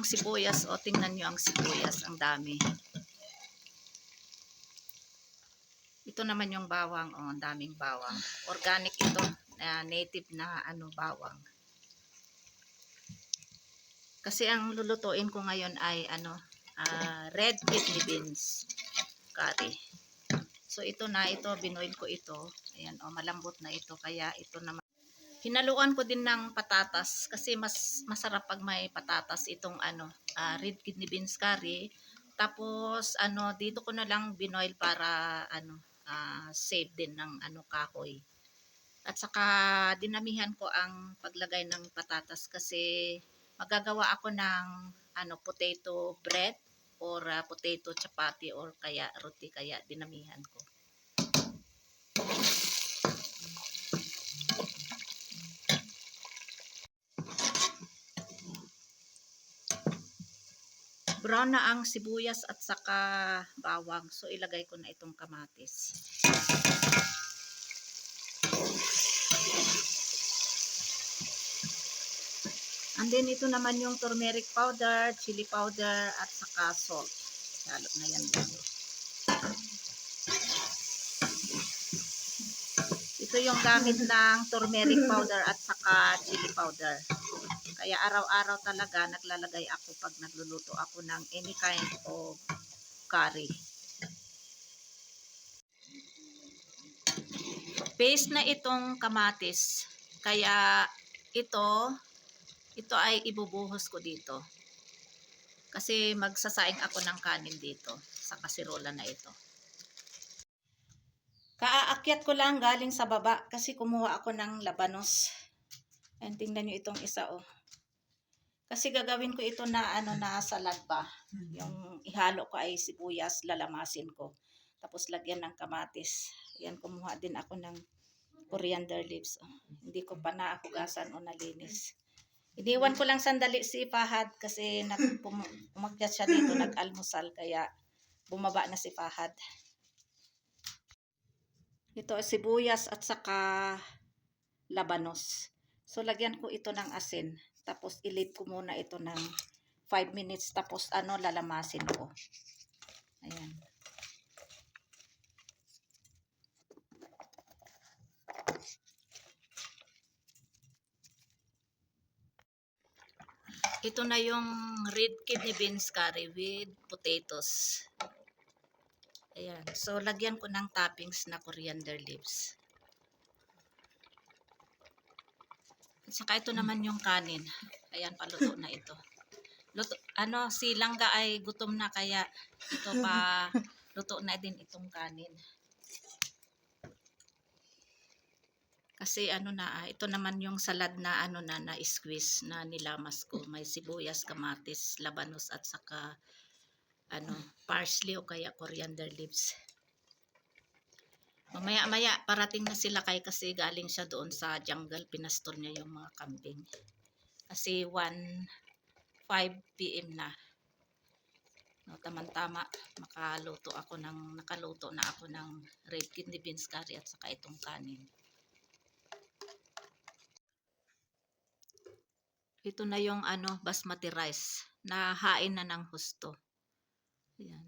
sibuyas. O, tingnan nyo ang sibuyas. Ang dami. Ito naman yung bawang. O, ang daming bawang. Organic ito. Native na bawang. Kasi ang lulutuin ko ngayon ay red kidney beans curry. So ito binoil ko ito. Ayan, malambot na ito. Kaya ito naman. Hinaluan ko din ng patatas kasi mas masarap pag may patatas itong red kidney beans curry. Tapos dito ko na lang binoil para save din ng kahoy. At saka dinamihan ko ang paglagay ng patatas kasi magagawa ako ng potato bread or potato chapati or kaya roti, kaya dinamihan ko. Brown na ang sibuyas at saka bawang. So ilagay ko na itong kamatis. And then ito naman yung turmeric powder, chili powder at saka salt. Halo na yan dito. Ito yung gamit ng turmeric powder at saka chili powder. Kaya araw-araw talaga naglalagay ako pag nagluluto ako ng any kind of curry. Paste na itong kamatis. Kaya ito ay ibubuhos ko dito. Kasi magsasaing ako ng kanin dito sa kasirola na ito. Kaaakyat ko lang galing sa baba kasi kumuha ako ng labanos. And tingnan nyo itong isa Kasi gagawin ko ito na na salad ba. Yung ihalo ko ay sibuyas, lalamasin ko. Tapos lagyan ng kamatis. Ayan, kumuha din ako ng coriander leaves. Hindi ko pa naahugasan o nalinis. Iniwan ko lang sandali si Fahad kasi umakyat siya dito, nag-almusal, kaya bumaba na si Fahad. Ito ay sibuyas at saka labanos. So lagyan ko ito ng asin. Tapos i-leave ko muna ito ng 5 minutes. Tapos lalamasin ko. Ayan. Ito na yung red kidney beans curry with potatoes. Ayan. So, lagyan ko ng toppings na coriander leaves. At saka ito naman yung kanin. Ayan, paluto na ito. Si Langga ay gutom na, kaya ito pa luto na din itong kanin. Kasi ito naman yung salad na na-squeeze na nilamas ko. May sibuyas, kamatis, labanos at saka parsley o kaya coriander leaves. Mamaya-maya parating na sila kasi galing siya doon sa jungle, pinastor niya yung mga kambing. Kasi 1:05 PM na. No, tamang-tama nakaluto na ako ng red kidney beans curry at saka itong kanin. Ito na yung basmati rice na hain na ng husto. Ayan.